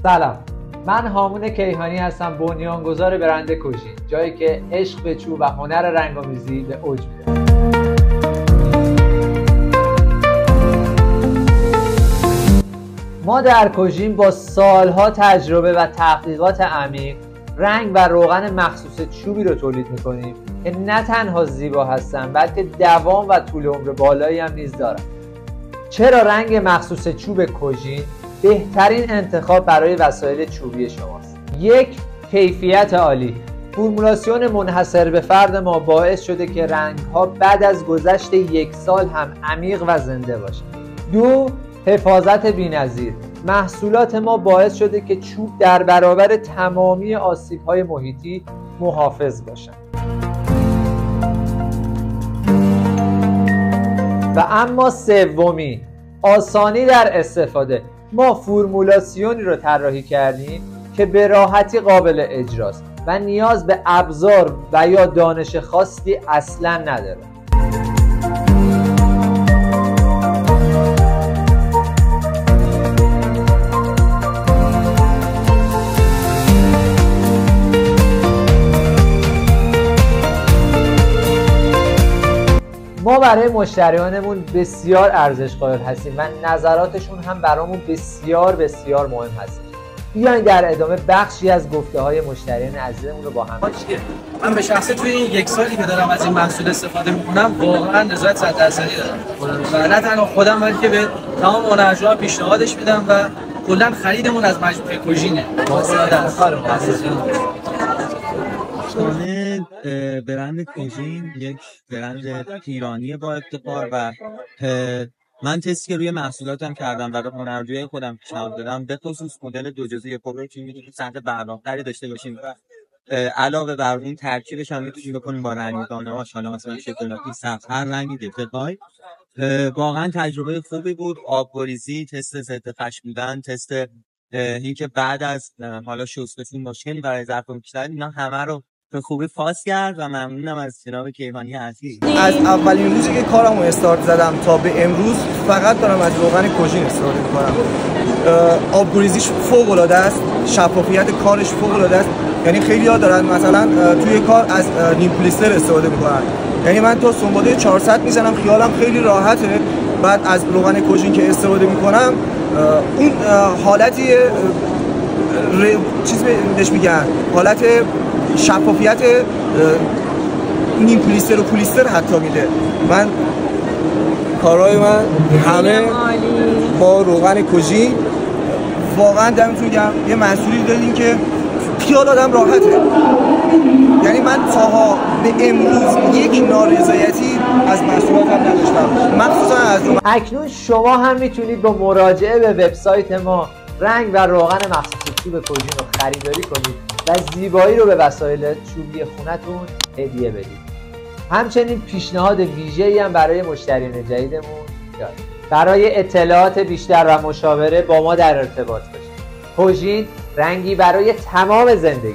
سلام، من هامون کیهانی هستم، بنیانگذار برند کوژین، جایی که عشق به چوب و هنر رنگ‌آمیزی به اوج میره. ما در کوژین با سالها تجربه و تحقیقات عمیق رنگ و روغن مخصوص چوبی رو تولید میکنیم که نه تنها زیبا هستن بلکه دوام و طول عمر بالایی هم نیز دارن. چرا رنگ مخصوص چوب کوژین بهترین انتخاب برای وسایل چوبی شماست؟ یک، کیفیت عالی. فرمولاسیون منحصر به فرد ما باعث شده که رنگ‌ها بعد از گذشت 1 سال هم عمیق و زنده باشن. دو، حفاظت بی‌نظیر. محصولات ما باعث شده که چوب در برابر تمامی آسیب‌های محیطی محافظ باشن. و اما سومی، آسانی در استفاده. ما فرمولاسیونی رو طراحی کردیم که به راحتی قابل اجراست و نیاز به ابزار و یا دانش خاصی اصلا نداره. ما برای مشتریانمون بسیار ارزش قائل هستیم و نظراتشون هم برامون بسیار بسیار مهم هست. بیاین در ادامه بخشی از گفته های مشتریان عزیزمون رو با هم. من به شخصه توی این 1 سالی که دارم از این محصول استفاده میکنم واقعا رضایت 100% دارم و نه تنها خودم بلکه به تمام مناجعا پیشنهادش میدم و کلا خریدمون از مجموعه کوژینه. برند کوژین یک برند ایرانی با افتخار و من تستی که روی محصولاتم کردم و به هنرجوی خودم پیشنهاد دادم، به خصوص مدل 2 جزئی کبرا که میتونید سطح برنامه‌تری داشته باشیم و علاوه بر اون ترکیبش هم میتونید بکنیم با رنگ‌دانه‌هاش، حالا مثلا شکلاتی، سبز، هر رنگی که بخواید. واقعا تجربه خوبی بود. آبگریزی، تست ضد خشک بودن، تست اینکه بعد از حالا شستشوی مشکلی برای ظرف کشیدن، اینا همه رو به خوبی پاس کرد و ممنونم از جناب کیهانی عزیز. از اولین روزی که کارمو استارت زدم تا به امروز فقط دارم از روغن کوژین استفاده می‌کنم. آبگریزیش فوق‌العاده است، شفافیت کارش فوق‌العاده است. یعنی خیلی‌ها دارن مثلا توی کار از نیم پلیستر استفاده می‌کنن. یعنی من تا سنباده 400 میزنم، خیالم خیلی راحته. بعد از روغن کوژین که استفاده می‌کنم اون حالتی چیز بهش میگن، حالت شفافیت نیم پلیستر و پلیستر حتی میده. من کارهای من همه با روغن کوژین واقعا دمتون گرم. یه محصولی دادین که خیال آدم راحته. یعنی من تاها به امروز یک نارضایتی از محصولاتم نداشتم، مخصوصا از روغن. اکنون شما هم میتونید با مراجعه به وبسایت ما رنگ و روغن مخصوص چوب کوژین رو خریداری کنید و زیبایی رو به وسایل چوبی خونتون هدیه بدید. همچنین پیشنهاد ویژه‌ای هم برای مشتریان جدیدمون داریم. برای اطلاعات بیشتر و مشاوره با ما در ارتباط باشید. کوژین، رنگی برای تمام زندگی.